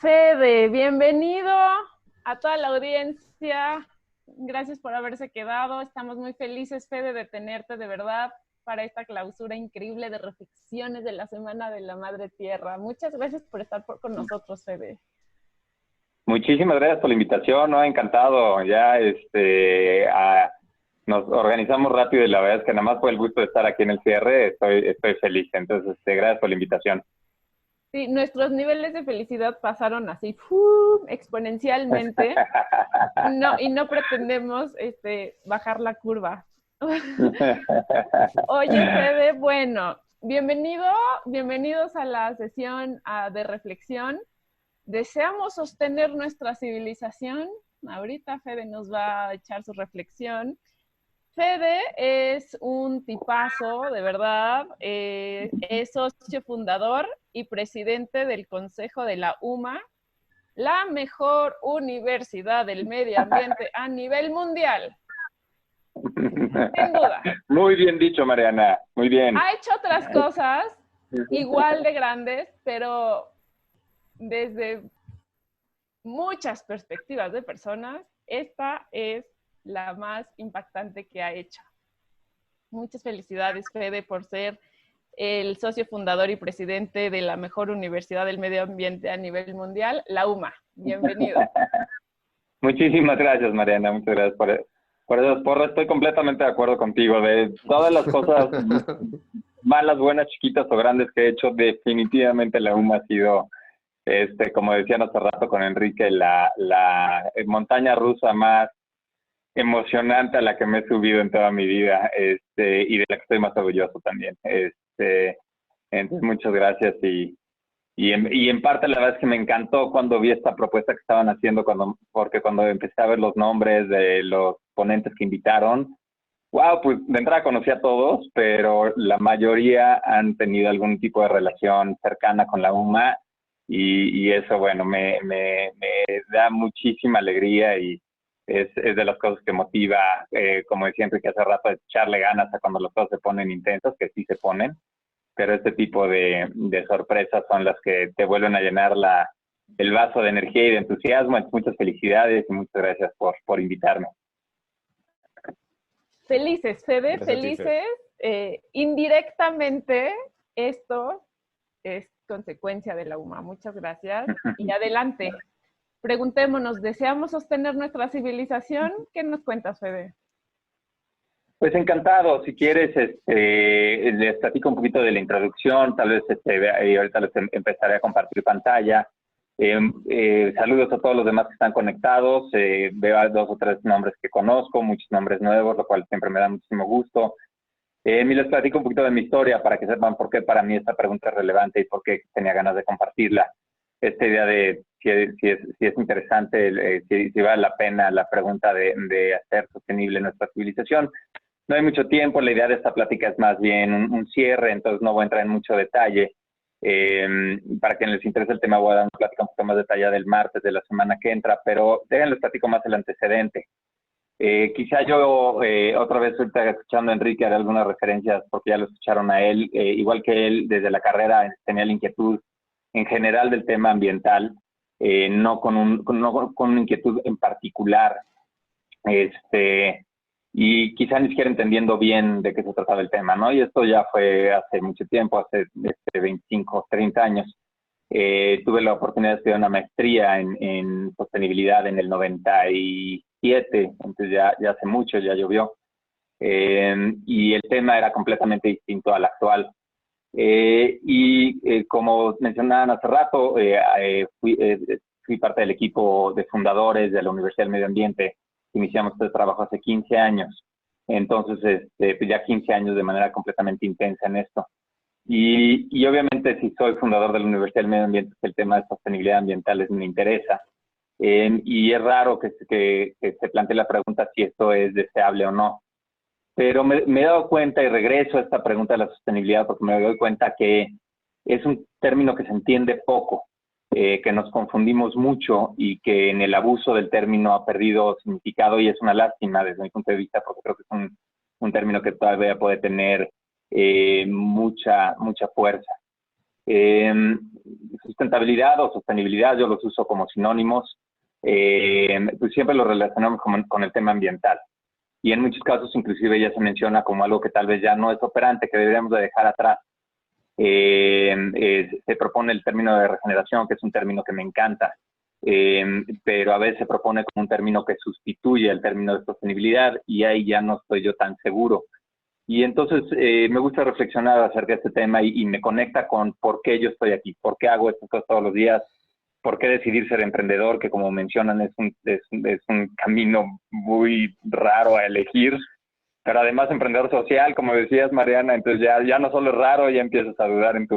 Fede, bienvenido a toda la audiencia. Gracias por haberse quedado. Estamos muy felices, Fede, de tenerte de verdad para esta clausura increíble de reflexiones de la Semana de la Madre Tierra. Muchas gracias por estar con nosotros, Fede. Muchísimas gracias por la invitación, ¿no? Encantado. Ya nos organizamos rápido y la verdad es que nada más fue el gusto de estar aquí en el cierre. Estoy feliz. Entonces, gracias por la invitación. Sí, nuestros niveles de felicidad pasaron así exponencialmente. Y no pretendemos bajar la curva. Oye, Fede, bueno, bienvenidos a la sesión de reflexión. Deseamos sostener nuestra civilización. Ahorita Fede nos va a echar su reflexión. Fede es un tipazo, de verdad. Es socio fundador y presidente del Consejo de la UMA, la mejor universidad del medio ambiente a nivel mundial. Sin duda. Muy bien dicho, Mariana. Muy bien. Ha hecho otras cosas igual de grandes, pero desde muchas perspectivas de personas, esta es la más impactante que ha hecho. Muchas felicidades, Fede, por ser el socio fundador y presidente de la mejor universidad del medio ambiente a nivel mundial, la UMA. Bienvenido. Muchísimas gracias, Mariana. Muchas gracias por esas porras. Estoy completamente de acuerdo contigo. De todas las cosas malas, buenas, chiquitas o grandes que he hecho, definitivamente la UMA ha sido, como decían hace rato con Enrique, la montaña rusa más emocionante a la que me he subido en toda mi vida, y de la que estoy más orgulloso también. Entonces, muchas gracias y en parte la verdad es que me encantó cuando vi esta propuesta que estaban haciendo, porque cuando empecé a ver los nombres de los ponentes que invitaron, wow, pues de entrada conocí a todos, pero la mayoría han tenido algún tipo de relación cercana con la UMA y eso, bueno, me da muchísima alegría y es de las cosas que motiva, como decía Enrique hace rato, echarle ganas a cuando las cosas se ponen intensas, que sí se ponen, pero este tipo de sorpresas son las que te vuelven a llenar el vaso de energía y de entusiasmo. Muchas felicidades y muchas gracias por invitarme. Felices, Fede, felices. Indirectamente, esto es consecuencia de la UMA. Muchas gracias. Y adelante. Preguntémonos, ¿deseamos sostener nuestra civilización? ¿Qué nos cuentas, Fede? Pues encantado. Si quieres, les platico un poquito de la introducción, tal vez y ahorita les empezaré a compartir pantalla. Saludos a todos los demás que están conectados. Veo a 2 o 3 nombres que conozco, muchos nombres nuevos, lo cual siempre me da muchísimo gusto. Y les platico un poquito de mi historia para que sepan por qué para mí esta pregunta es relevante y por qué tenía ganas de compartirla. Esta idea de si es interesante, si vale la pena la pregunta de hacer sostenible nuestra civilización. No hay mucho tiempo, la idea de esta plática es más bien un cierre, entonces no voy a entrar en mucho detalle. Para quienes les interese el tema voy a dar una plática un poco más detallada el martes de la semana que entra, pero déjenles platico más el antecedente. Quizá yo, otra vez ahorita escuchando a Enrique, haré algunas referencias porque ya lo escucharon a él, igual que él desde la carrera tenía la inquietud en general del tema ambiental, no con una inquietud en particular, y quizá ni siquiera entendiendo bien de qué se trataba el tema, ¿no? Y esto ya fue hace mucho tiempo, hace 25, 30 años. Tuve la oportunidad de estudiar una maestría en sostenibilidad en el 97, entonces ya hace mucho, ya llovió. Y el tema era completamente distinto al actual. Como mencionaban hace rato, fui parte del equipo de fundadores de la Universidad del Medio Ambiente. Iniciamos este trabajo hace 15 años. Entonces, pues ya 15 años de manera completamente intensa en esto. Y obviamente, si soy fundador de la Universidad del Medio Ambiente, el tema de sostenibilidad ambiental me interesa. Y es raro que se plantee la pregunta si esto es deseable o no. Pero me he dado cuenta, y regreso a esta pregunta de la sostenibilidad, porque me doy cuenta que es un término que se entiende poco, que nos confundimos mucho y que en el abuso del término ha perdido significado y es una lástima desde mi punto de vista, porque creo que es un término que todavía puede tener mucha fuerza. Eh, Sustentabilidad o sostenibilidad, yo los uso como sinónimos, pues siempre lo relacionamos con el tema ambiental. Y en muchos casos inclusive ya se menciona como algo que tal vez ya no es operante, que deberíamos de dejar atrás. Se propone el término de regeneración, que es un término que me encanta, pero a veces se propone como un término que sustituye el término de sostenibilidad y ahí ya no estoy yo tan seguro. Y entonces me gusta reflexionar acerca de este tema y me conecta con por qué yo estoy aquí, por qué hago estas cosas todos los días, por qué decidir ser emprendedor, que como mencionan es un camino muy raro a elegir, pero además emprendedor social, como decías, Mariana, entonces ya no solo es raro, ya empiezas a dudar en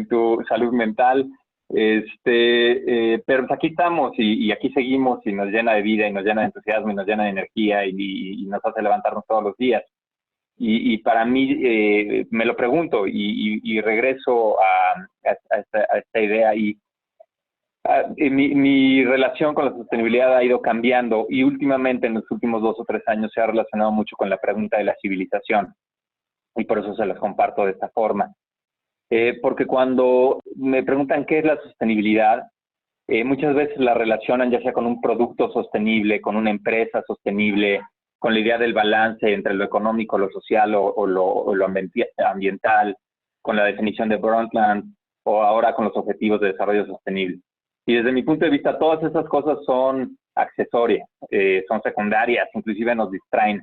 tu salud mental. Pero pues aquí estamos y aquí seguimos y nos llena de vida y nos llena de entusiasmo y nos llena de energía y nos hace levantarnos todos los días. Y para mí, me lo pregunto y regreso a esta idea mi relación con la sostenibilidad ha ido cambiando y últimamente en los últimos 2 o 3 años se ha relacionado mucho con la pregunta de la civilización y por eso se las comparto de esta forma. Porque cuando me preguntan qué es la sostenibilidad, muchas veces la relacionan ya sea con un producto sostenible, con una empresa sostenible, con la idea del balance entre lo económico, lo social o lo ambiental, con la definición de Brundtland o ahora con los objetivos de desarrollo sostenible. Y desde mi punto de vista, todas esas cosas son accesorias, son secundarias, inclusive nos distraen.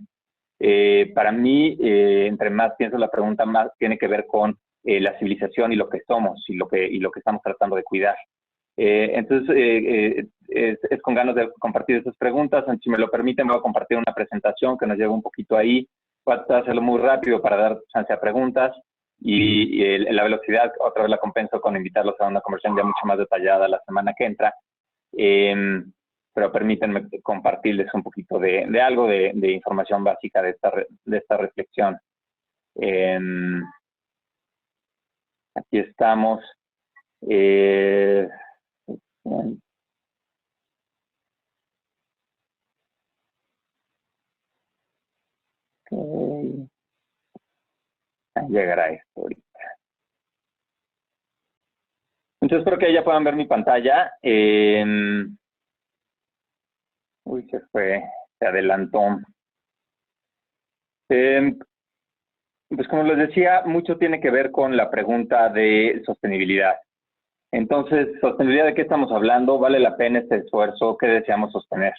Para mí, entre más pienso la pregunta, más tiene que ver con la civilización y lo que somos y lo que estamos tratando de cuidar. Entonces, es con ganas de compartir esas preguntas. Si me lo permiten, voy a compartir una presentación que nos lleva un poquito ahí. Voy a hacerlo muy rápido para dar chance a preguntas y la velocidad otra vez la compenso con invitarlos a una conversación ya mucho más detallada la semana que entra. Pero permítanme compartirles un poquito de algo de información básica de esta reflexión. Aquí estamos. Okay. Llegará esto ahorita. Entonces espero que ya puedan ver mi pantalla. Uy, se adelantó. Pues como les decía, mucho tiene que ver con la pregunta de sostenibilidad. Entonces, ¿sostenibilidad de qué estamos hablando? ¿Vale la pena este esfuerzo? ¿Qué deseamos sostener?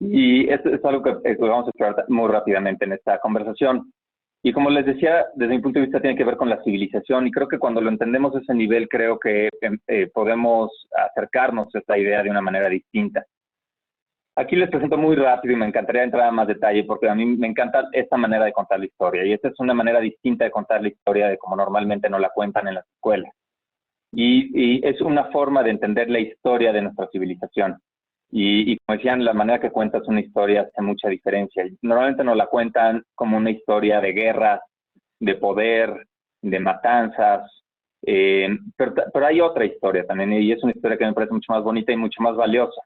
Y esto es algo que vamos a explorar muy rápidamente en esta conversación. Y como les decía, desde mi punto de vista tiene que ver con la civilización y creo que cuando lo entendemos a ese nivel, creo que podemos acercarnos a esta idea de una manera distinta. Aquí les presento muy rápido y me encantaría entrar a más detalle porque a mí me encanta esta manera de contar la historia y esta es una manera distinta de contar la historia de como normalmente no la cuentan en las escuelas. Y es una forma de entender la historia de nuestra civilización. Y como decían, la manera que cuentas una historia hace mucha diferencia. Normalmente nos la cuentan como una historia de guerras, de poder, de matanzas, pero hay otra historia también y es una historia que me parece mucho más bonita y mucho más valiosa.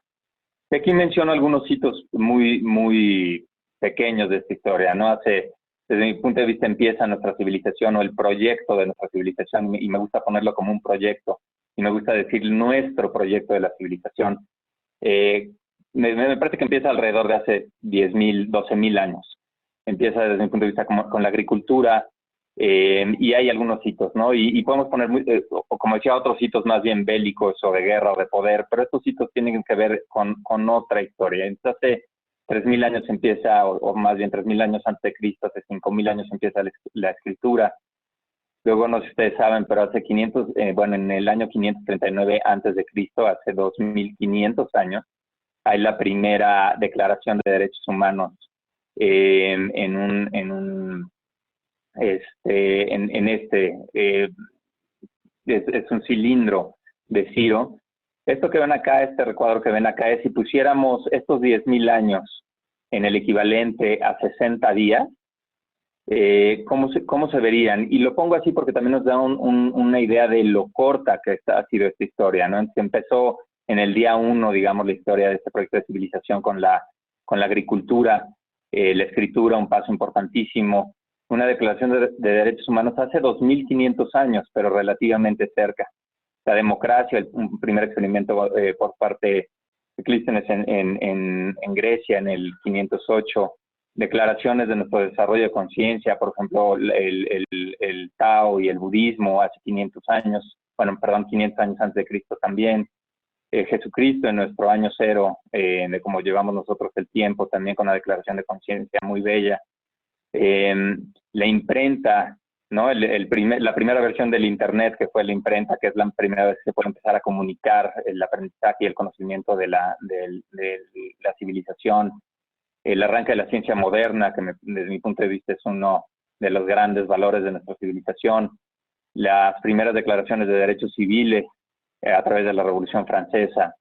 Y aquí menciono algunos hitos muy, muy pequeños de esta historia, ¿no? Desde mi punto de vista empieza nuestra civilización o el proyecto de nuestra civilización y me gusta ponerlo como un proyecto y me gusta decir nuestro proyecto de la civilización. Me parece que empieza alrededor de hace 10.000, 12.000 años. Empieza desde mi punto de vista con la agricultura y hay algunos hitos, ¿no? Y podemos poner, como decía, otros hitos más bien bélicos o de guerra o de poder, pero estos hitos tienen que ver con otra historia. Entonces, hace 3.000 años empieza, o más bien 3.000 años antes de Cristo, hace 5.000 años empieza la escritura. Luego, no sé si ustedes saben, pero hace 500, bueno, en el año 539 antes de Cristo, hace 2.500 años, hay la primera declaración de derechos humanos es un cilindro de Ciro. Esto que ven acá, este recuadro que ven acá, es si pusiéramos estos 10.000 años en el equivalente a 60 días, ¿cómo se verían? Y lo pongo así porque también nos da una idea de lo corta que ha sido esta historia, ¿no? Se empezó en el día 1, digamos, la historia de este proyecto de civilización con la agricultura, la escritura, un paso importantísimo. una declaración de derechos humanos hace 2500 años, pero relativamente cerca. La democracia, un primer experimento por parte de Clístenes en Grecia en el 508, declaraciones de nuestro desarrollo de conciencia, por ejemplo, el Tao y el budismo hace 500 años, 500 años antes de Cristo también. Jesucristo en nuestro año cero, de cómo llevamos nosotros el tiempo, también con una declaración de conciencia muy bella. La imprenta, ¿no? La primera versión del Internet, que fue la imprenta, que es la primera vez que se puede empezar a comunicar el aprendizaje y el conocimiento de la civilización. El arranque de la ciencia moderna, que desde mi punto de vista es uno de los grandes valores de nuestra civilización. Las primeras declaraciones de derechos civiles a través de la Revolución Francesa.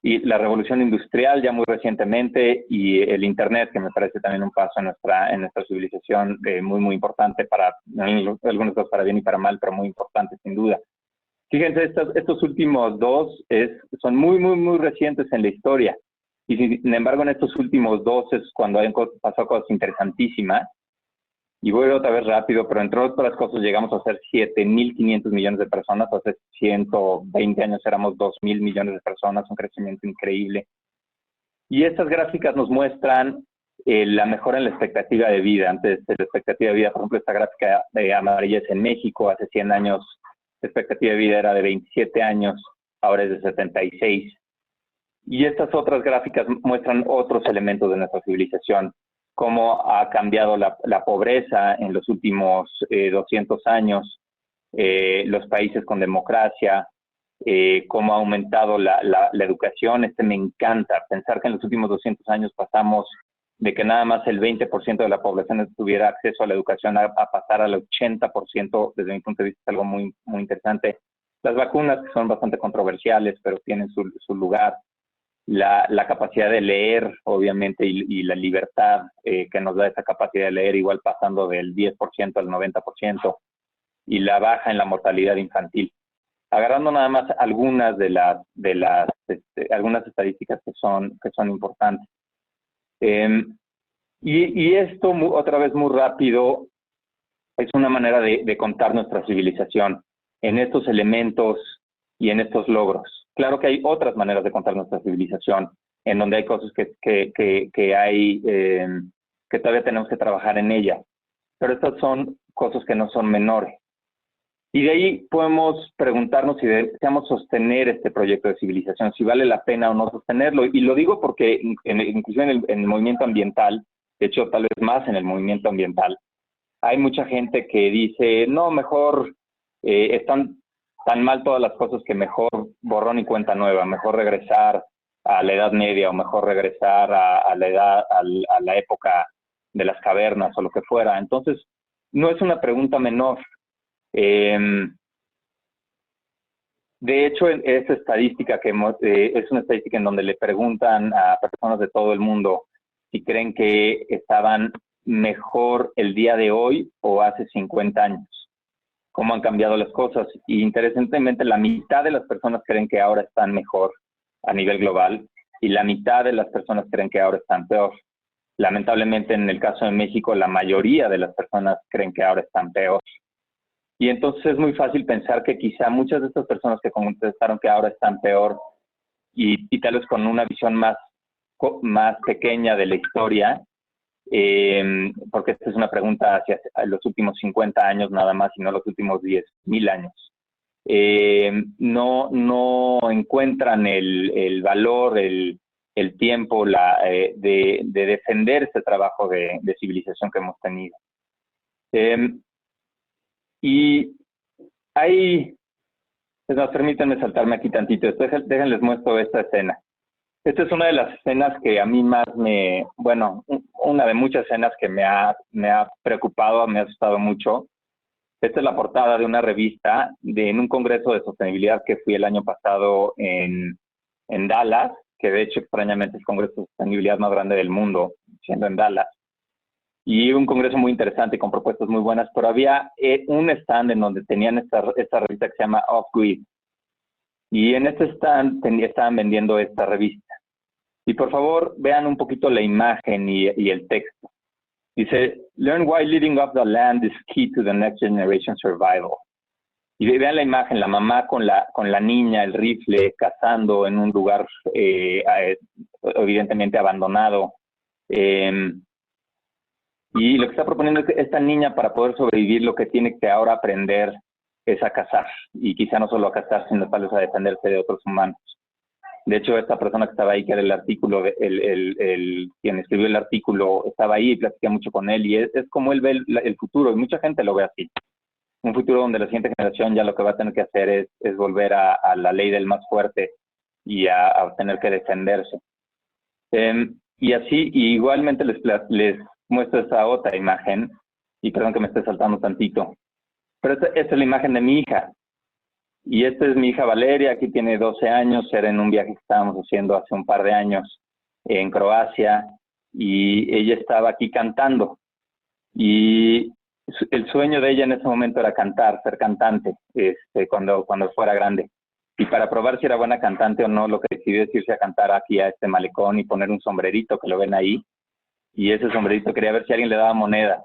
Y la revolución industrial ya muy recientemente, y el Internet, que me parece también un paso en nuestra civilización muy, muy importante, algunos casos para bien y para mal, pero muy importante sin duda. Fíjense, estos últimos dos son muy, muy, muy recientes en la historia. Y sin embargo, en estos últimos dos es cuando han pasado cosas interesantísimas. Y voy otra vez rápido, pero entre otras cosas llegamos a ser 7.500 millones de personas. Hace 120 años éramos 2.000 millones de personas, un crecimiento increíble. Y estas gráficas nos muestran la mejora en la expectativa de vida. Antes de la expectativa de vida, por ejemplo, esta gráfica de amarilla es en México. Hace 100 años la expectativa de vida era de 27 años, ahora es de 76. Y estas otras gráficas muestran otros elementos de nuestra civilización, cómo ha cambiado la pobreza en los últimos 200 años, los países con democracia, cómo ha aumentado la educación. Me encanta pensar que en los últimos 200 años pasamos de que nada más el 20% de la población tuviera acceso a la educación a pasar al 80%, desde mi punto de vista es algo muy, muy interesante. Las vacunas, que son bastante controversiales, pero tienen su lugar. La capacidad de leer, obviamente, y la libertad que nos da esa capacidad de leer, igual pasando del 10% al 90%, y la baja en la mortalidad infantil. Agarrando nada más algunas algunas estadísticas que son importantes. Y esto, otra vez muy rápido, es una manera de contar nuestra civilización en estos elementos y en estos logros. Claro que hay otras maneras de contar nuestra civilización, en donde hay cosas que todavía tenemos que trabajar en ellas, pero estas son cosas que no son menores. Y de ahí podemos preguntarnos si deseamos sostener este proyecto de civilización, si vale la pena o no sostenerlo. Y lo digo porque inclusive en el movimiento ambiental, de hecho tal vez más en el movimiento ambiental, hay mucha gente que dice, no, mejor están tan mal todas las cosas que mejor borrón y cuenta nueva, mejor regresar a la Edad Media o mejor regresar a la época de las cavernas o lo que fuera. Entonces, no es una pregunta menor. De hecho, esa estadística es una estadística en donde le preguntan a personas de todo el mundo si creen que estaban mejor el día de hoy o hace 50 años, cómo han cambiado las cosas. Y interesantemente, la mitad de las personas creen que ahora están mejor a nivel global y la mitad de las personas creen que ahora están peor. Lamentablemente, en el caso de México, la mayoría de las personas creen que ahora están peor. Y entonces es muy fácil pensar que quizá muchas de estas personas que contestaron que ahora están peor y tal vez con una visión más pequeña de la historia, porque esta es una pregunta hacia los últimos 50 años nada más y no los últimos 10.000 años, no encuentran el valor, el tiempo de defender este trabajo de civilización que hemos tenido. Y ahí, pues, permítanme saltarme aquí tantito. Déjenles muestro esta escena. Esta es una de las escenas que a mí más una de muchas escenas que me ha preocupado, me ha asustado mucho. Esta es la portada de una revista en un congreso de sostenibilidad que fui el año pasado en Dallas, que de hecho extrañamente es el congreso de sostenibilidad más grande del mundo, siendo en Dallas. Y un congreso muy interesante con propuestas muy buenas, pero había un stand en donde tenían esta revista que se llama Off-Grid. Y en este stand estaban vendiendo esta revista. Y por favor, vean un poquito la imagen y el texto. Dice, learn why living off the land is key to the next generation survival. Y vean la imagen, la mamá con la niña, el rifle, cazando en un lugar evidentemente abandonado. Y lo que está proponiendo es que esta niña, para poder sobrevivir, lo que tiene que ahora aprender es a cazar. Y quizá no solo a cazar, sino tal vez a defenderse de otros humanos. De hecho, esta persona que estaba ahí, que era el artículo, quien escribió el artículo, estaba ahí y platicé mucho con él. Y es como él ve el futuro, y mucha gente lo ve así. Un futuro donde la siguiente generación ya lo que va a tener que hacer es volver a la ley del más fuerte y a tener que defenderse. Y así, y igualmente les muestro esta otra imagen, y perdón que me esté saltando tantito, pero esta es la imagen de mi hija, y esta es mi hija Valeria, aquí tiene 12 años, era en un viaje que estábamos haciendo hace un par de años en Croacia, y ella estaba aquí cantando, y el sueño de ella en ese momento era cantar, ser cantante, cuando fuera grande. Y para probar si era buena cantante o no, lo que decidió es irse a cantar aquí a este malecón y poner un sombrerito que lo ven ahí. Y ese sombrerito quería ver si alguien le daba moneda.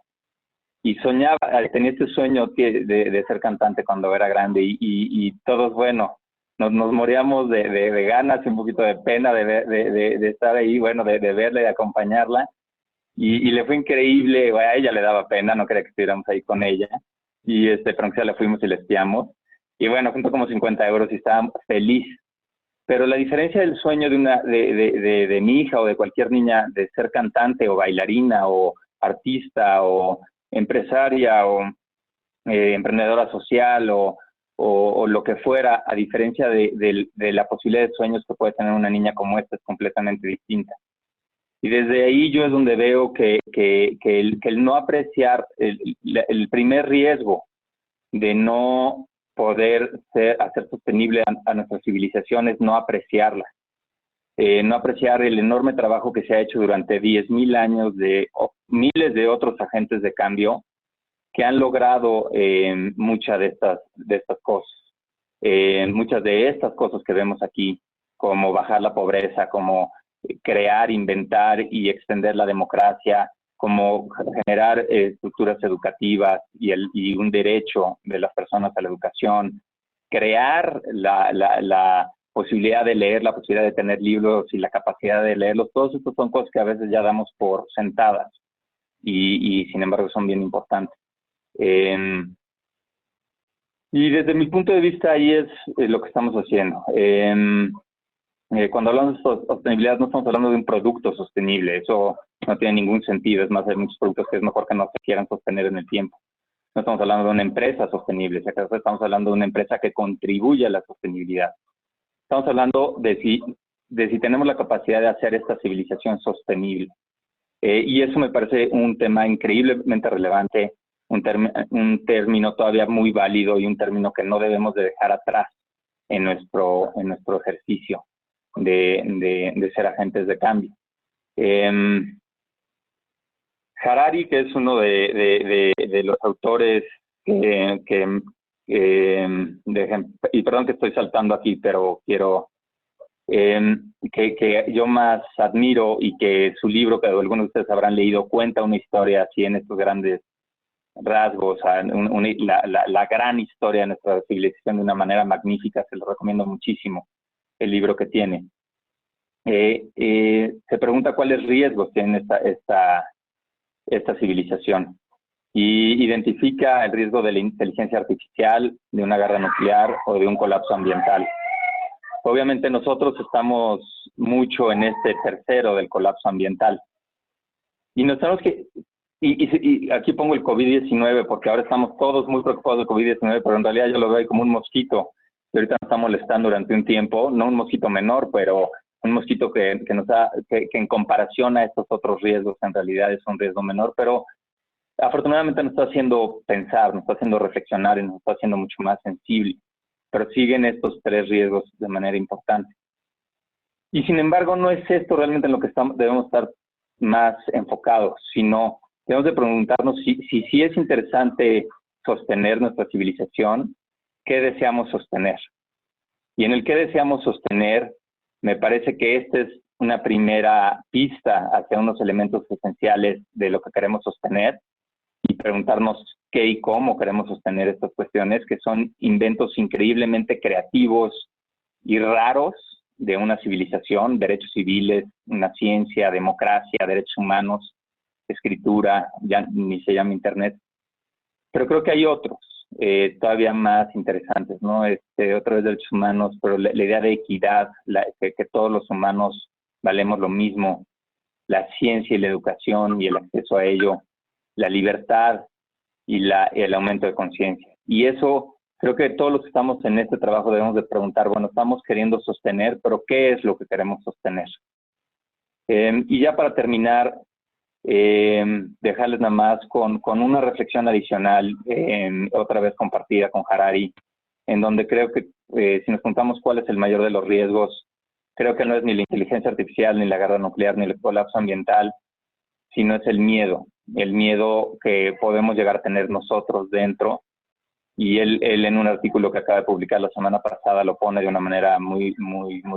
Y soñaba, tenía este sueño de ser cantante cuando era grande. Y todos, bueno, nos moríamos de ganas y un poquito de pena de estar ahí, bueno, de verla y de acompañarla. Y le fue increíble, a ella le daba pena, no quería que estuviéramos ahí con ella. Pero aunque sea le fuimos y le espiamos. Y bueno, juntó como 50 euros y estaba feliz. Pero la diferencia del sueño de mi hija o de cualquier niña de ser cantante o bailarina o artista o empresaria o emprendedora social o lo que fuera, a diferencia de la posibilidad de sueños que puede tener una niña como esta, es completamente distinta. Y desde ahí yo es donde veo que el no apreciar el primer riesgo de no poder hacer sostenible a nuestras civilizaciones, no apreciarla. No apreciar el enorme trabajo que se ha hecho durante 10,000 años de miles de otros agentes de cambio que han logrado muchas de estas cosas. Muchas de estas cosas que vemos aquí, como bajar la pobreza, como crear, inventar y extender la democracia, como generar estructuras educativas y un derecho de las personas a la educación, crear la posibilidad de leer, la posibilidad de tener libros y la capacidad de leerlos. Todos estos son cosas que a veces ya damos por sentadas y sin embargo son bien importantes. Y desde mi punto de vista ahí es lo que estamos haciendo. Cuando hablamos de sostenibilidad no estamos hablando de un producto sostenible, eso no tiene ningún sentido. Es más, hay muchos productos que es mejor que no se quieran sostener en el tiempo. No estamos hablando de una empresa sostenible, si acaso estamos hablando de una empresa que contribuye a la sostenibilidad. Estamos hablando de si tenemos la capacidad de hacer esta civilización sostenible. Y eso me parece un tema increíblemente relevante, un término todavía muy válido y un término que no debemos de dejar atrás en nuestro ejercicio de ser agentes de cambio. Harari, que es uno de los autores y perdón que estoy saltando aquí, pero quiero que yo más admiro y que su libro, que algunos de ustedes habrán leído, cuenta una historia así en estos grandes rasgos, la gran historia de nuestra civilización de una manera magnífica. Se lo recomiendo muchísimo, el libro que tiene. Se pregunta cuáles riesgos tiene esta civilización y identifica el riesgo de la inteligencia artificial, de una guerra nuclear o de un colapso ambiental. Obviamente nosotros estamos mucho en este tercero del colapso ambiental. Y nos tenemos que, y aquí pongo el COVID-19 porque ahora estamos todos muy preocupados del COVID-19, pero en realidad yo lo veo ahí como un mosquito que ahorita nos está molestando durante un tiempo, no un mosquito menor, pero un mosquito que en comparación a estos otros riesgos en realidad es un riesgo menor, pero afortunadamente nos está haciendo pensar, nos está haciendo reflexionar y nos está haciendo mucho más sensible. Pero siguen estos tres riesgos de manera importante. Y sin embargo, no es esto realmente en lo que debemos estar más enfocados, sino debemos de preguntarnos si es interesante sostener nuestra civilización, ¿qué deseamos sostener? Y en el que deseamos sostener, me parece que este es una primera pista hacia unos elementos esenciales de lo que queremos sostener y preguntarnos qué y cómo queremos sostener estas cuestiones, que son inventos increíblemente creativos y raros de una civilización, derechos civiles, una ciencia, democracia, derechos humanos, escritura, ya ni se llama Internet. Pero creo que hay otros todavía más interesantes, ¿no? Otra vez derechos humanos, pero la idea de equidad, que todos los humanos valemos lo mismo, la ciencia y la educación y el acceso a ello, la libertad y el aumento de conciencia. Y eso, creo que todos los que estamos en este trabajo debemos de preguntar, bueno, estamos queriendo sostener, pero ¿qué es lo que queremos sostener? Y ya para terminar, dejarles nada más con una reflexión adicional, otra vez compartida con Harari, en donde creo que si nos preguntamos cuál es el mayor de los riesgos, creo que no es ni la inteligencia artificial, ni la guerra nuclear, ni el colapso ambiental, sino es el miedo que podemos llegar a tener nosotros dentro. Y él en un artículo que acaba de publicar la semana pasada lo pone de una manera muy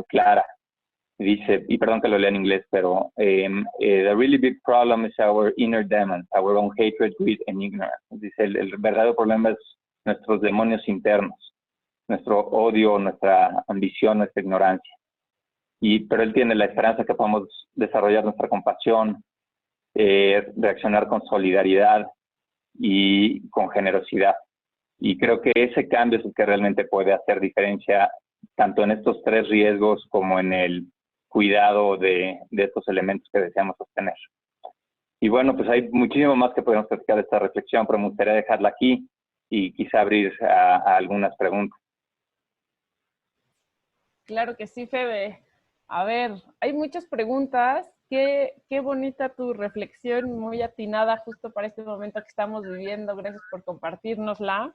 clara. Dice, y perdón que lo lea en inglés, pero the really big problem is our inner demons, our own hatred, greed and ignorance. Dice, el verdadero problema es nuestros demonios internos, nuestro odio, nuestra ambición, nuestra ignorancia. Pero él tiene la esperanza que podamos desarrollar nuestra compasión, reaccionar con solidaridad y con generosidad. Y creo que ese cambio es el que realmente puede hacer diferencia tanto en estos tres riesgos como en el cuidado de estos elementos que deseamos sostener. Y bueno, pues hay muchísimo más que podemos platicar de esta reflexión, pero me gustaría dejarla aquí y quizá abrir a algunas preguntas. Claro que sí, Fede. A ver, hay muchas preguntas. Qué bonita tu reflexión, muy atinada justo para este momento que estamos viviendo. Gracias por compartirnosla.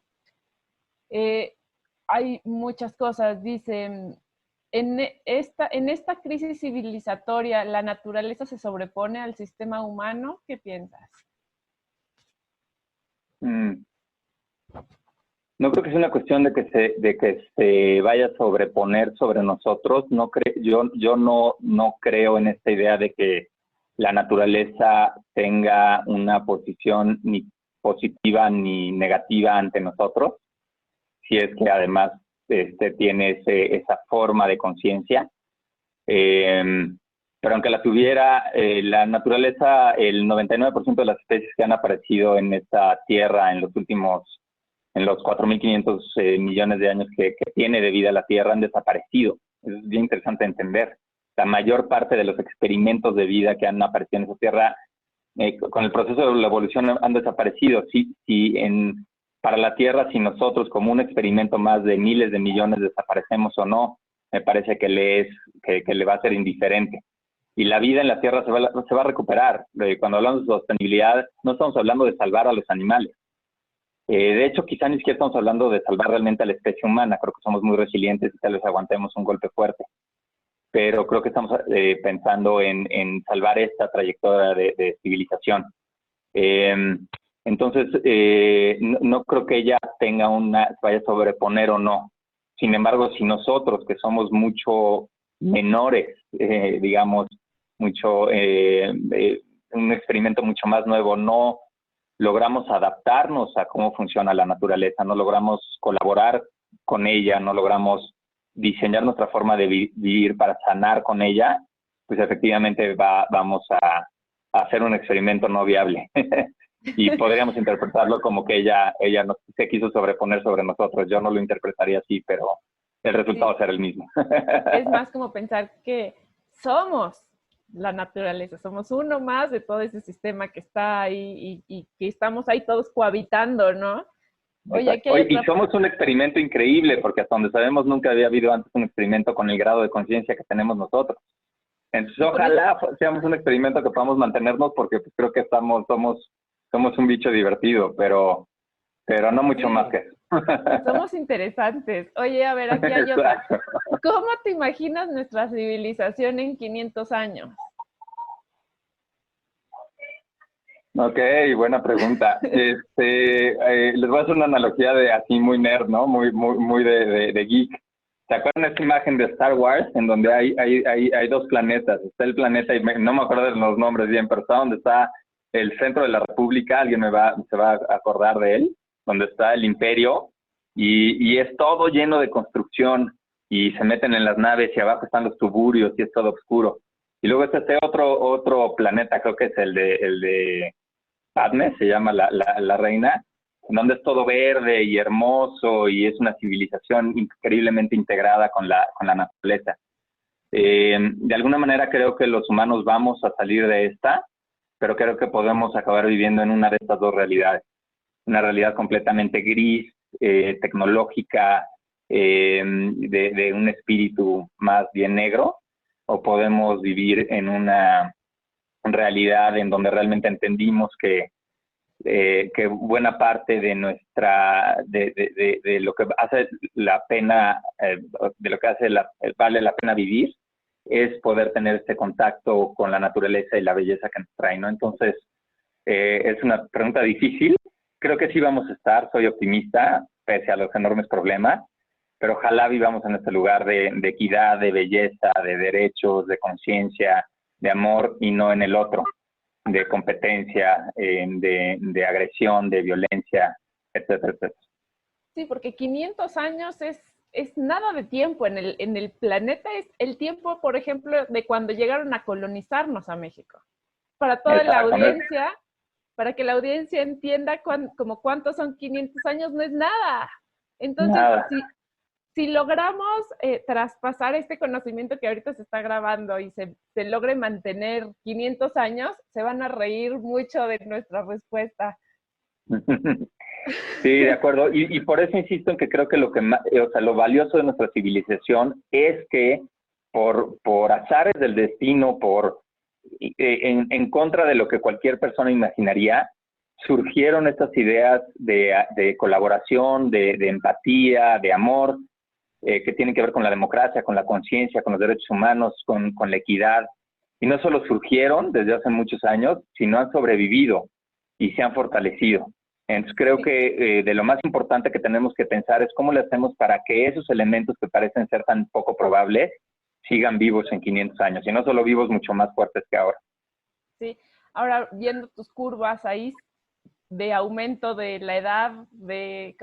Hay muchas cosas. Dicen, en esta crisis civilizatoria, ¿la naturaleza se sobrepone al sistema humano? ¿Qué piensas? No creo que sea una cuestión de que se vaya a sobreponer sobre nosotros. Yo no creo en esta idea de que la naturaleza tenga una posición ni positiva ni negativa ante nosotros, si es que además tiene esa forma de conciencia. Pero aunque la tuviera, la naturaleza, el 99% de las especies que han aparecido en esta tierra en los 4.500 millones de años que tiene de vida la Tierra han desaparecido. Es bien interesante entender. La mayor parte de los experimentos de vida que han aparecido en esa Tierra, con el proceso de la evolución, han desaparecido. Para la Tierra, si nosotros como un experimento más de miles de millones desaparecemos o no, me parece que le va a ser indiferente. Y la vida en la Tierra se va a recuperar. Cuando hablamos de sostenibilidad, no estamos hablando de salvar a los animales. De hecho, quizá ni siquiera estamos hablando de salvar realmente a la especie humana. Creo que somos muy resilientes y tal vez aguantemos un golpe fuerte. Pero creo que estamos pensando en salvar esta trayectoria de civilización. Entonces, no creo que ella se vaya a sobreponer o no. Sin embargo, si nosotros, que somos mucho menores, digamos, un experimento mucho más nuevo, no logramos adaptarnos a cómo funciona la naturaleza, no logramos colaborar con ella, no logramos diseñar nuestra forma de vivir para sanar con ella, pues efectivamente vamos a hacer un experimento no viable. Y podríamos interpretarlo como que ella se quiso sobreponer sobre nosotros. Yo no lo interpretaría así, pero el resultado va a ser el mismo. Es más como pensar que somos la naturaleza, somos uno más de todo ese sistema que está ahí y que estamos ahí todos cohabitando, ¿no? Oye, y somos un experimento increíble, porque hasta donde sabemos nunca había habido antes un experimento con el grado de conciencia que tenemos nosotros. Entonces, ojalá seamos un experimento que podamos mantenernos, porque pues, creo que somos un bicho divertido, pero no mucho más que eso. Somos interesantes. Oye, a ver, aquí hay otra. ¿Cómo te imaginas nuestra civilización en 500 años? Ok, buena pregunta. Les voy a hacer una analogía de así muy nerd, ¿no? Muy de geek. ¿Se acuerdan de esta imagen de Star Wars en donde hay dos planetas? Está el planeta, y no me acuerdo de los nombres bien, pero está donde está el centro de la República, alguien se va a acordar de él, donde está el Imperio, y es todo lleno de construcción, y se meten en las naves, y abajo están los tuburios, y es todo oscuro. Y luego está este otro planeta, creo que es el de Padme, se llama la reina, en donde es todo verde y hermoso y es una civilización increíblemente integrada con la naturaleza. De alguna manera creo que los humanos vamos a salir de esta, pero creo que podemos acabar viviendo en una de estas dos realidades. Una realidad completamente gris, tecnológica, de un espíritu más bien negro, o podemos vivir en una realidad en donde realmente entendimos que buena parte de de lo que hace la pena, de lo que vale la pena vivir, es poder tener este contacto con la naturaleza y la belleza que nos trae, ¿no? Entonces, es una pregunta difícil. Creo que sí vamos a estar, soy optimista, pese a los enormes problemas, pero ojalá vivamos en este lugar de equidad, de belleza, de derechos, de conciencia, de amor, y no en el otro, de competencia, de agresión, de violencia, etcétera, etcétera. Sí, porque 500 años es nada de tiempo en el planeta, es el tiempo, por ejemplo, de cuando llegaron a colonizarnos a México. Para toda la audiencia, para que la audiencia entienda como cuántos son 500 años, no es nada. Entonces, nada. Si logramos traspasar este conocimiento que ahorita se está grabando y se logre mantener 500 años, se van a reír mucho de nuestra respuesta. Sí, de acuerdo. Y por eso insisto en que creo que lo valioso de nuestra civilización es que por azares del destino, en contra de lo que cualquier persona imaginaría, surgieron estas ideas de colaboración, de empatía, de amor, que tienen que ver con la democracia, con la conciencia, con los derechos humanos, con la equidad. Y no solo surgieron desde hace muchos años, sino han sobrevivido y se han fortalecido. Entonces creo que de lo más importante que tenemos que pensar es cómo le hacemos para que esos elementos que parecen ser tan poco probables sigan vivos en 500 años, y no solo vivos, mucho más fuertes que ahora. Sí, ahora viendo tus curvas ahí de aumento de la edad, de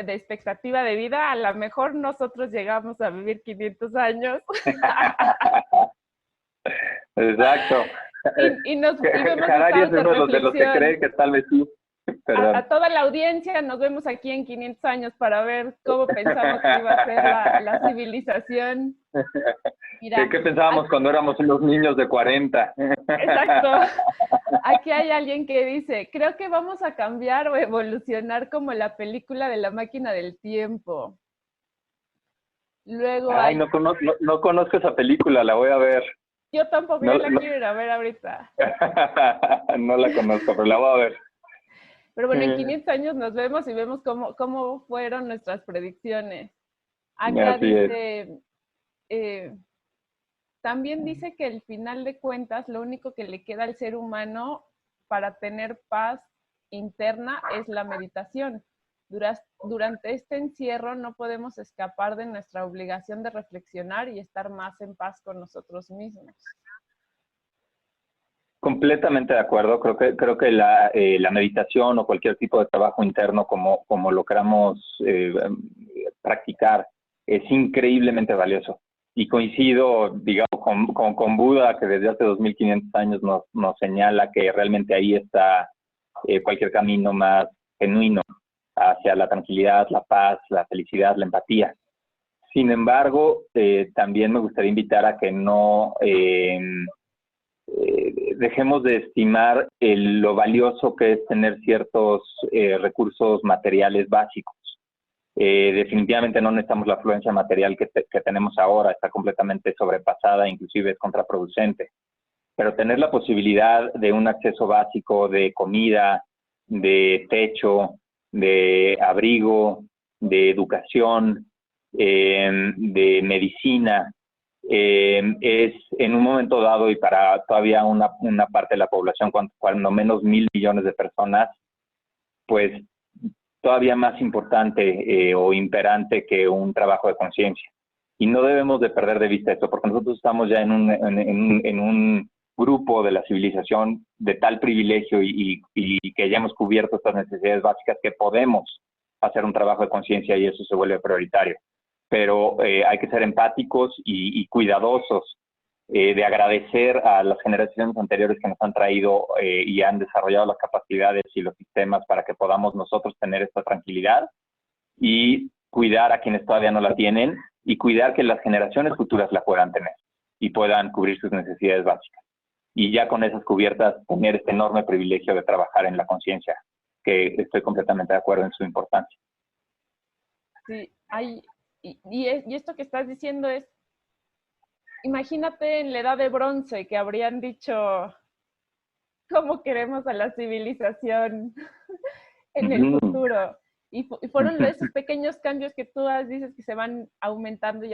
expectativa de vida, a lo mejor nosotros llegamos a vivir 500 años. Exacto. Y vemos Harari es uno de los que cree que tal vez sí. A toda la audiencia nos vemos aquí en 500 años para ver cómo pensamos que iba a ser la civilización. Mira, ¿Qué pensábamos cuando éramos unos niños de 40? Exacto. Aquí hay alguien que dice, creo que vamos a cambiar o evolucionar como la película de La máquina del tiempo. Luego no conozco esa película, la voy a ver. Yo tampoco, yo la quiero ir a ver ahorita. No la conozco, pero la voy a ver. Pero bueno, en 500 años nos vemos y vemos cómo fueron nuestras predicciones. Acá dice, también dice que al final de cuentas lo único que le queda al ser humano para tener paz interna es la meditación. Durante este encierro no podemos escapar de nuestra obligación de reflexionar y estar más en paz con nosotros mismos. Completamente de acuerdo. Creo que la meditación o cualquier tipo de trabajo interno, como lo queramos practicar, es increíblemente valioso. Y coincido, digamos, con Buda, que desde hace 2500 años nos señala que realmente ahí está cualquier camino más genuino hacia la tranquilidad, la paz, la felicidad, la empatía. Sin embargo, también me gustaría invitar a que no dejemos de estimar lo valioso que es tener ciertos recursos materiales básicos. Definitivamente no necesitamos la afluencia material que tenemos ahora, está completamente sobrepasada, inclusive es contraproducente. Pero tener la posibilidad de un acceso básico de comida, de techo, de abrigo, de educación, de medicina, es en un momento dado y para todavía una parte de la población, cuando menos 1,000 millones de personas, pues todavía más importante o imperante que un trabajo de conciencia. Y no debemos de perder de vista eso, porque nosotros estamos ya en un grupo de la civilización de tal privilegio y que ya hemos cubierto estas necesidades básicas que podemos hacer un trabajo de conciencia y eso se vuelve prioritario. Pero hay que ser empáticos y cuidadosos de agradecer a las generaciones anteriores que nos han traído y han desarrollado las capacidades y los sistemas para que podamos nosotros tener esta tranquilidad y cuidar a quienes todavía no la tienen y cuidar que las generaciones futuras la puedan tener y puedan cubrir sus necesidades básicas. Y ya con esas cubiertas, tener este enorme privilegio de trabajar en la conciencia, que estoy completamente de acuerdo en su importancia. Sí, y esto que estás diciendo es, imagínate en la edad de bronce que habrían dicho, ¿cómo queremos a la civilización en el futuro? Y fueron esos pequeños cambios que tú dices que se van aumentando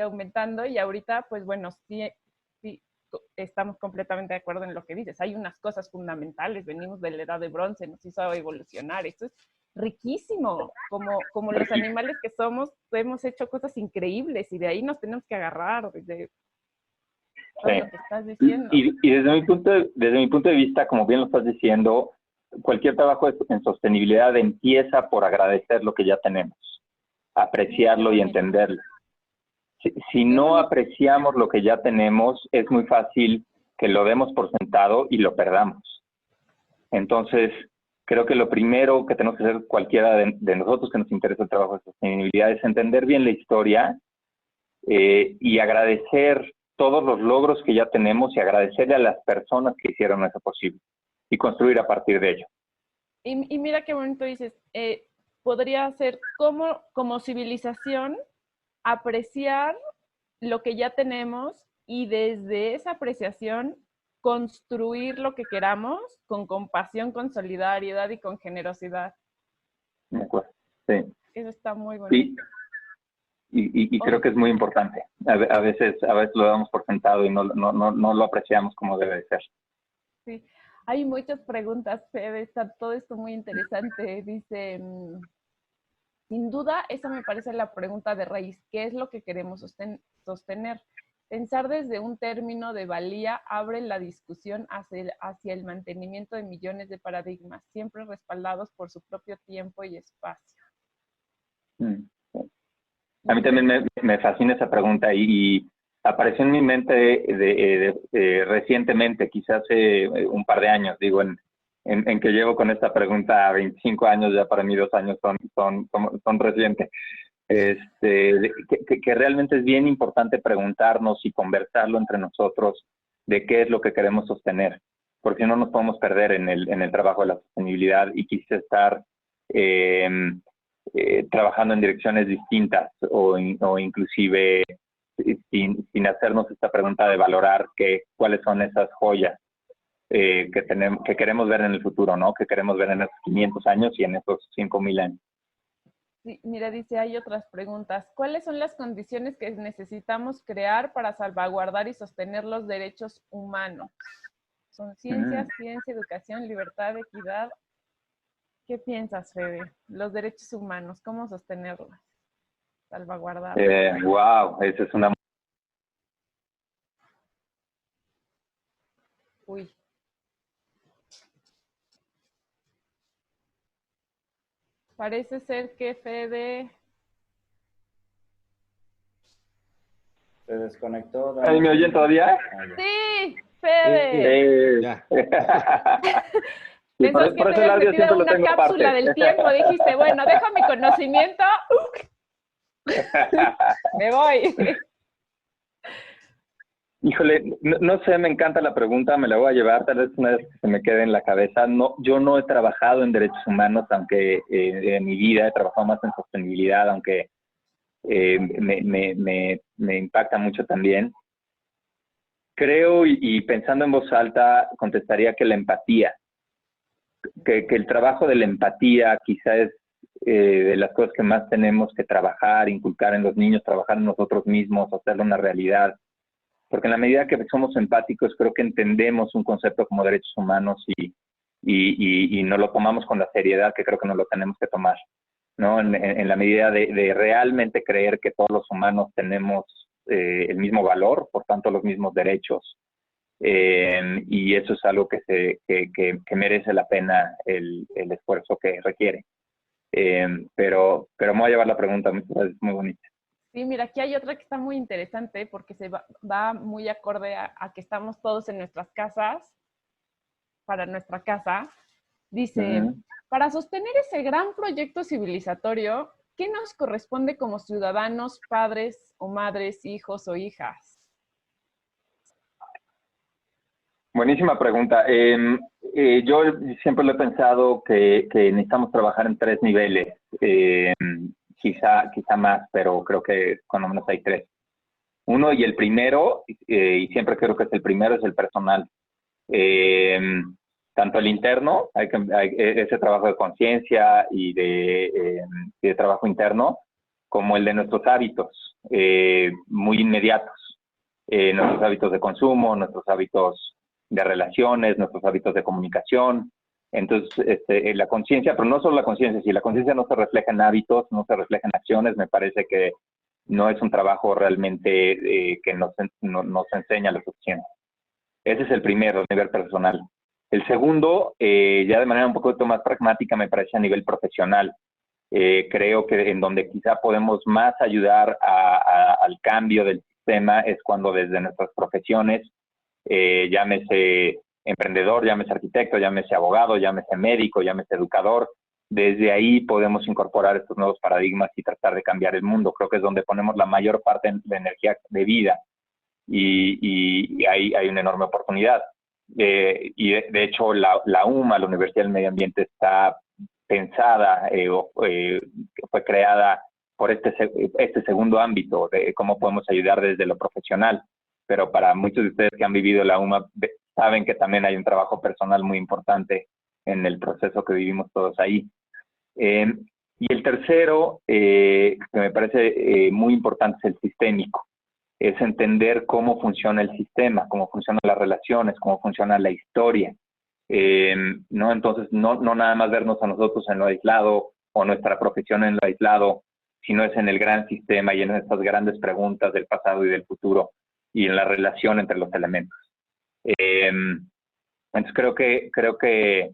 y ahorita, pues bueno, sí, estamos completamente de acuerdo en lo que dices. Hay unas cosas fundamentales, venimos de la edad de bronce, nos hizo evolucionar, esto es riquísimo, como los animales que somos, hemos hecho cosas increíbles y de ahí nos tenemos que agarrar, de todo lo que estás diciendo. Y desde mi punto de vista, como bien lo estás diciendo, cualquier trabajo en sostenibilidad empieza por agradecer lo que ya tenemos, apreciarlo y entenderlo. Si no apreciamos lo que ya tenemos, es muy fácil que lo demos por sentado y lo perdamos. Entonces, creo que lo primero que tenemos que hacer cualquiera de nosotros que nos interesa el trabajo de sostenibilidad es entender bien la historia y agradecer todos los logros que ya tenemos y agradecerle a las personas que hicieron eso posible y construir a partir de ello. Y mira qué bonito dices, podría ser como civilización apreciar lo que ya tenemos y desde esa apreciación construir lo que queramos con compasión, con solidaridad y con generosidad. De acuerdo, sí. Eso está muy bonito. Y creo que es muy importante. A veces lo damos por sentado y no lo apreciamos como debe de ser. Sí, hay muchas preguntas, Fede, está todo esto muy interesante. Dice, sin duda, esa me parece la pregunta de raíz. ¿Qué es lo que queremos sostener? Pensar desde un término de valía abre la discusión hacia el mantenimiento de millones de paradigmas, siempre respaldados por su propio tiempo y espacio. A mí también me fascina esa pregunta y apareció en mi mente recientemente, quizás hace un par de años, digo, en que llevo con esta pregunta 25 años, ya para mí 2 años son recientes. Que realmente es bien importante preguntarnos y conversarlo entre nosotros de qué es lo que queremos sostener, porque si no nos podemos perder en el trabajo de la sostenibilidad y quise estar trabajando en direcciones distintas o inclusive sin hacernos esta pregunta de valorar cuáles son esas joyas que queremos ver en el futuro, ¿no? Que queremos ver en esos 500 años y en esos 5,000 años. Sí, mira, dice, hay otras preguntas. ¿Cuáles son las condiciones que necesitamos crear para salvaguardar y sostener los derechos humanos? Son ciencia, educación, libertad, equidad. ¿Qué piensas, Fede? Los derechos humanos, ¿cómo sostenerlos? Salvaguardarlos. Wow, esa es una... Uy. Parece ser que Fede... Se desconectó. ¿Me oyen todavía? Sí, Fede. Ya. Pensás que te habías metido en una cápsula del tiempo. Dijiste, bueno, dejo mi conocimiento. Me voy. Híjole, no sé, me encanta la pregunta, me la voy a llevar, tal vez una vez que se me quede en la cabeza. No, yo no he trabajado en derechos humanos, aunque en mi vida he trabajado más en sostenibilidad, aunque me impacta mucho también. Creo, y pensando en voz alta, contestaría que la empatía, que el trabajo de la empatía quizá es de las cosas que más tenemos que trabajar, inculcar en los niños, trabajar en nosotros mismos, hacerlo una realidad. Porque en la medida que somos empáticos, creo que entendemos un concepto como derechos humanos y nos lo tomamos con la seriedad que creo que nos lo tenemos que tomar, ¿no? En la medida de realmente creer que todos los humanos tenemos el mismo valor, por tanto los mismos derechos. Y eso es algo que merece la pena el esfuerzo que requiere. Pero me voy a llevar la pregunta, es muy bonita. Sí, mira, aquí hay otra que está muy interesante porque va muy acorde a que estamos todos en nuestras casas, para nuestra casa. Dice, para sostener ese gran proyecto civilizatorio, ¿qué nos corresponde como ciudadanos, padres o madres, hijos o hijas? Buenísima pregunta. Yo siempre lo he pensado que necesitamos trabajar en 3 niveles, quizá más, pero creo que cuando menos hay 3. Uno y el primero, y siempre creo que es el primero, es el personal. Tanto el interno, ese trabajo de conciencia y de trabajo interno, como el de nuestros hábitos muy inmediatos, nuestros hábitos de consumo, nuestros hábitos de relaciones, nuestros hábitos de comunicación. Entonces, la conciencia, pero no solo la conciencia, si la conciencia no se refleja en hábitos, no se refleja en acciones, me parece que no es un trabajo realmente que nos enseña lo suficiente. Ese es el primero, a nivel personal. El segundo, ya de manera un poquito más pragmática, me parece a nivel profesional. Creo que en donde quizá podemos más ayudar al cambio del sistema es cuando desde nuestras profesiones, llámese emprendedor, llámese arquitecto, llámese abogado, llámese médico, llámese educador, desde ahí podemos incorporar estos nuevos paradigmas y tratar de cambiar el mundo. Creo que es donde ponemos la mayor parte de energía de vida y ahí hay una enorme oportunidad. Y de hecho la UMA, la Universidad del Medio Ambiente, está pensada, fue creada por este segundo ámbito de cómo podemos ayudar desde lo profesional. Pero para muchos de ustedes que han vivido la UMA, saben que también hay un trabajo personal muy importante en el proceso que vivimos todos ahí. Y el tercero, que me parece muy importante, es el sistémico. Es entender cómo funciona el sistema, cómo funcionan las relaciones, cómo funciona la historia. ¿No? Entonces, no nada más vernos a nosotros en lo aislado o nuestra profesión en lo aislado, sino es en el gran sistema y en estas grandes preguntas del pasado y del futuro y en la relación entre los elementos. Entonces, creo que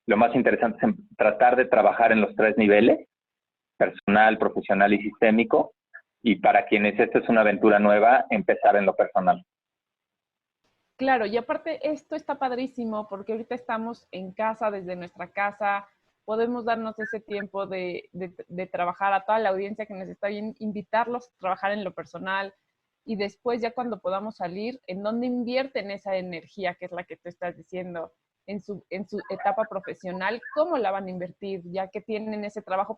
lo más interesante es tratar de trabajar en los 3 niveles, personal, profesional y sistémico, y para quienes esta es una aventura nueva, empezar en lo personal. Claro, y aparte esto está padrísimo porque ahorita estamos en casa, desde nuestra casa, podemos darnos ese tiempo de trabajar a toda la audiencia que nos está bien, invitarlos a trabajar en lo personal y después ya cuando podamos salir, ¿en dónde invierten esa energía que es la que tú estás diciendo? En su etapa profesional, ¿cómo la van a invertir? Ya que tienen ese trabajo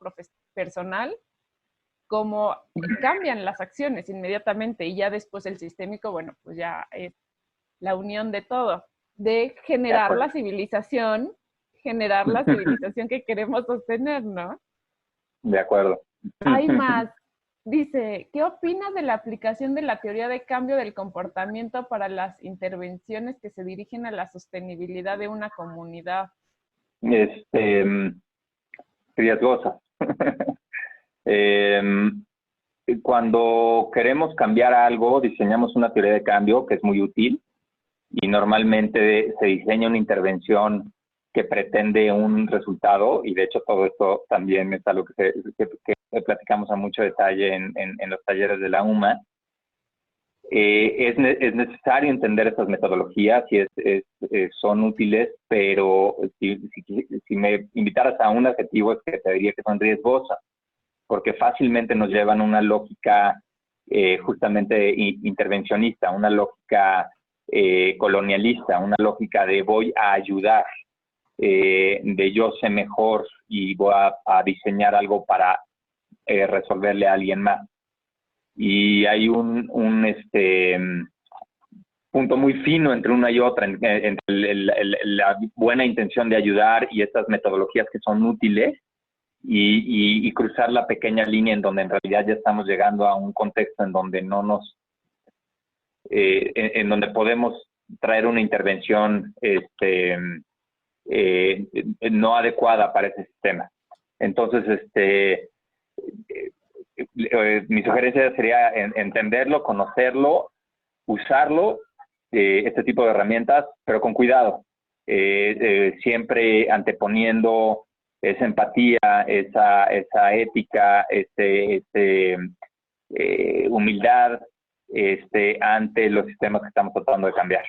personal, ¿cómo cambian las acciones inmediatamente? Y ya después el sistémico, bueno, pues ya es la unión de todo, de generar la civilización que queremos sostener, ¿no? De acuerdo. Hay más. Dice, ¿qué opinas de la aplicación de la teoría de cambio del comportamiento para las intervenciones que se dirigen a la sostenibilidad de una comunidad? Riesgosa. Cuando queremos cambiar algo, diseñamos una teoría de cambio que es muy útil y normalmente se diseña una intervención que pretende un resultado, y de hecho todo esto también es algo que platicamos a mucho detalle en los talleres de la UMA. Es necesario entender estas metodologías y son útiles, pero si me invitaras a un adjetivo es que te diría que son riesgosas, porque fácilmente nos llevan a una lógica justamente intervencionista, una lógica colonialista, una lógica de voy a ayudar, de yo sé mejor y voy a diseñar algo para resolverle a alguien más. Y hay un punto muy fino entre una y otra, entre la buena intención de ayudar y estas metodologías que son útiles, y cruzar la pequeña línea en donde en realidad ya estamos llegando a un contexto en donde en donde podemos traer una intervención no adecuada para ese sistema. Entonces, mi sugerencia sería entenderlo, conocerlo, usarlo, este tipo de herramientas, pero con cuidado, siempre anteponiendo esa empatía, esa ética, humildad ante los sistemas que estamos tratando de cambiar.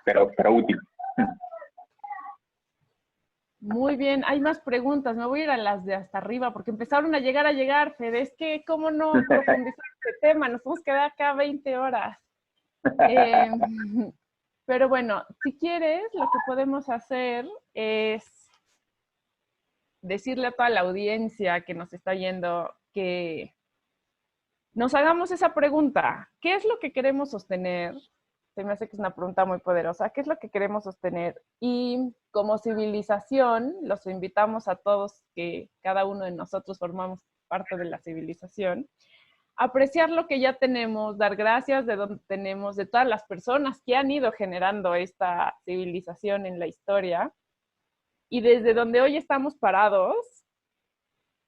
Pero útil. Muy bien, hay más preguntas. Me voy a ir a las de hasta arriba porque empezaron a llegar, Fede. Es que, ¿cómo no profundizar este tema? Nos vamos a quedar acá 20 horas. Pero bueno, si quieres, lo que podemos hacer es decirle a toda la audiencia que nos está oyendo que nos hagamos esa pregunta. ¿Qué es lo que queremos sostener? Se me hace que es una pregunta muy poderosa. ¿Qué es lo que queremos sostener? Y como civilización, los invitamos a todos que cada uno de nosotros formamos parte de la civilización, apreciar lo que ya tenemos, dar gracias de donde tenemos, de todas las personas que han ido generando esta civilización en la historia. Y desde donde hoy estamos parados,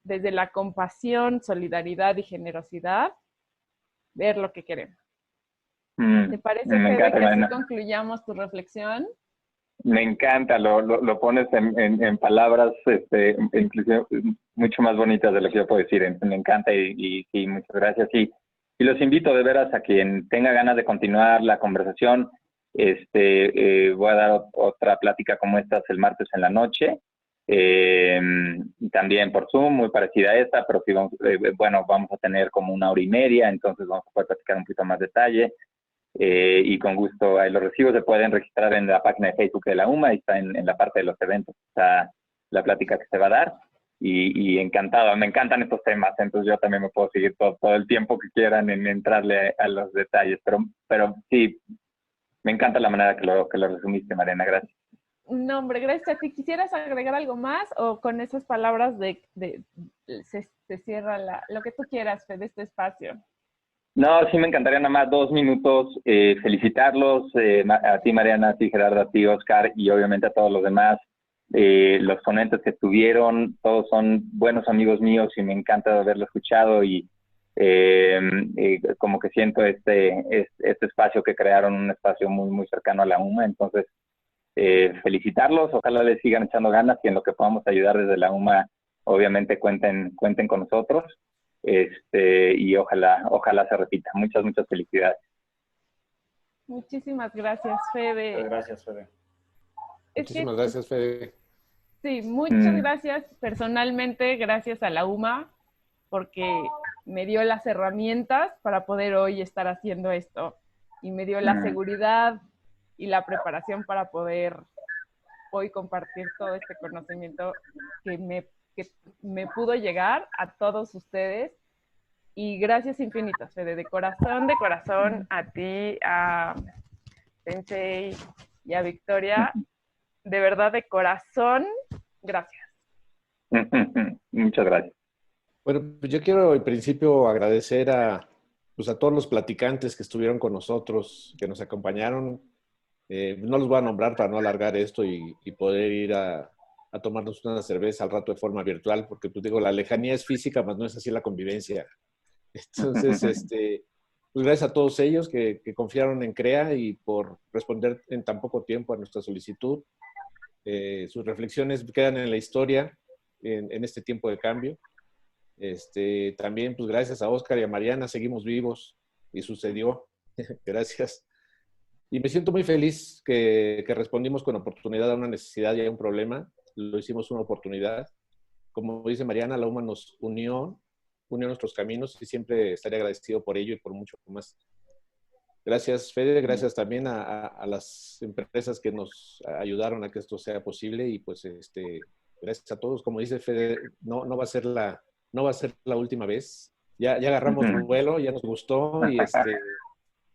desde la compasión, solidaridad y generosidad, ver lo que queremos. ¿Te parece, Fede, que así concluyamos tu reflexión? Me encanta, lo pones en palabras incluso mucho más bonitas de lo que yo puedo decir. Me encanta y muchas gracias. Y los invito de veras a quien tenga ganas de continuar la conversación. Voy a dar otra plática como esta el martes en la noche. También por Zoom, muy parecida a esta, pero sí vamos a tener como 1 hora y media, entonces vamos a poder platicar un poquito más detalle. Y con gusto ahí los recibo. Se pueden registrar en la página de Facebook de la UMA, y está en la parte de los eventos, está la plática que se va a dar, y encantado, me encantan estos temas, entonces yo también me puedo seguir todo el tiempo que quieran en entrarle a los detalles, pero sí, me encanta la manera que lo resumiste, Mariana, gracias. No, hombre, gracias a ti. ¿Quisieras agregar algo más o con esas palabras se cierra lo que tú quieras, Fede, de este espacio? No, sí me encantaría nada más 2 minutos, felicitarlos, a ti, Mariana, a ti, Gerardo, a ti, Oscar, y obviamente a todos los demás, los ponentes que estuvieron. Todos son buenos amigos míos y me encanta haberlo escuchado, y como que siento este espacio que crearon, un espacio muy, muy cercano a la UMA. Entonces, felicitarlos, ojalá les sigan echando ganas, y en lo que podamos ayudar desde la UMA, obviamente cuenten con nosotros. Y ojalá se repita. Muchas felicidades. Muchísimas gracias, Fede. Muchas gracias, Fede. Muchísimas gracias, Fede. Sí, muchas gracias personalmente, gracias a la UMA, porque me dio las herramientas para poder hoy estar haciendo esto, y me dio la seguridad y la preparación para poder hoy compartir todo este conocimiento que me pudo llegar a todos ustedes. Y gracias infinitas, Fede, de corazón, a ti, a Sensei y a Victoria. De verdad, de corazón, gracias. Muchas gracias. Bueno, pues yo quiero en principio agradecer a todos los platicantes que estuvieron con nosotros, que nos acompañaron. No los voy a nombrar para no alargar esto y poder ir a tomarnos una cerveza al rato de forma virtual, porque pues digo, la lejanía es física, mas no es así la convivencia. Entonces, pues gracias a todos ellos que confiaron en CREA y por responder en tan poco tiempo a nuestra solicitud. Sus reflexiones quedan en la historia en este tiempo de cambio. También, pues gracias a Oscar y a Mariana, seguimos vivos y sucedió. Gracias. Y me siento muy feliz que respondimos con oportunidad a una necesidad y a un problema. Lo hicimos una oportunidad. Como dice Mariana, la UMA nos unió nuestros caminos, y siempre estaré agradecido por ello y por mucho más. Gracias, Fede. Gracias también a las empresas que nos ayudaron a que esto sea posible, y pues gracias a todos. Como dice Fede, no va a ser la última vez. Ya agarramos vuelo, ya nos gustó,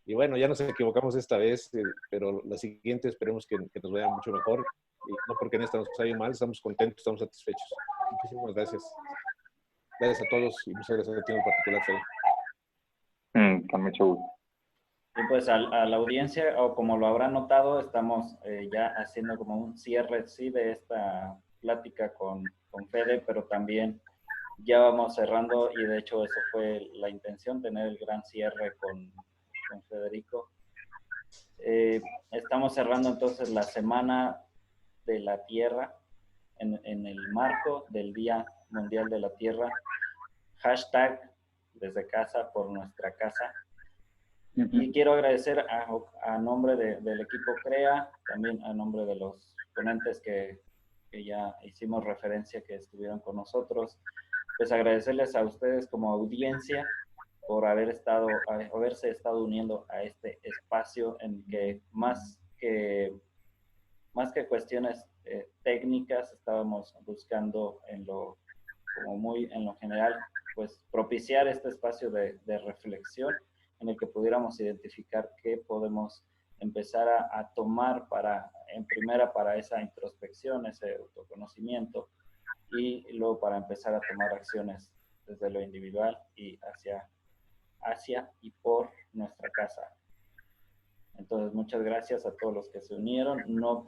y bueno, ya nos equivocamos esta vez, pero la siguiente esperemos que nos vaya mucho mejor, y no porque en esta nos haya ido mal, estamos contentos, estamos satisfechos. Muchísimas gracias. Gracias a todos, y muchas gracias a ti en particular, Fede. Con mucho gusto. Y pues a la audiencia, o como lo habrán notado, estamos ya haciendo como un cierre, sí, de esta plática con Fede, pero también ya vamos cerrando y de hecho eso fue la intención, tener el gran cierre con Federico. Estamos cerrando entonces la Semana de la Tierra en el marco del Día Mundial de la Tierra. Hashtag desde casa por nuestra casa. Y quiero agradecer a nombre del equipo CREA, también a nombre de los ponentes que ya hicimos referencia, que estuvieron con nosotros, pues agradecerles a ustedes como audiencia por haberse estado uniendo a este espacio en que más que cuestiones técnicas estábamos buscando en lo general, pues propiciar este espacio de reflexión en el que pudiéramos identificar qué podemos empezar a tomar en primera para esa introspección, ese autoconocimiento, y luego para empezar a tomar acciones desde lo individual y hacia y por nuestra casa. Entonces, muchas gracias a todos los que se unieron. No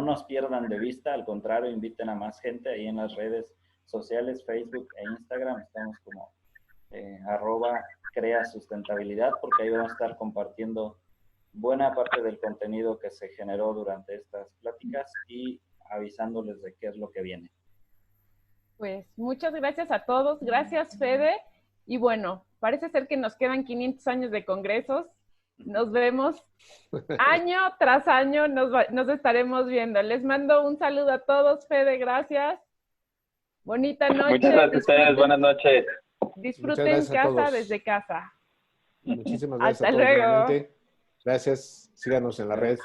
nos pierdan de vista, al contrario, inviten a más gente ahí en las redes sociales, Facebook e Instagram. Estamos como @creasustentabilidad, porque ahí vamos a estar compartiendo buena parte del contenido que se generó durante estas pláticas y avisándoles de qué es lo que viene. Pues muchas gracias a todos. Gracias, Fede. Y bueno, parece ser que nos quedan 500 años de congresos. Nos vemos año tras año, nos estaremos viendo. Les mando un saludo a todos, Fede, gracias. Bonita noche. Muchas gracias a ustedes, buenas noches. Disfruten casa desde casa. Muchísimas gracias Hasta a todos luego. nuevamente. Gracias, síganos en la red.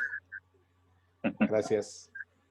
Gracias.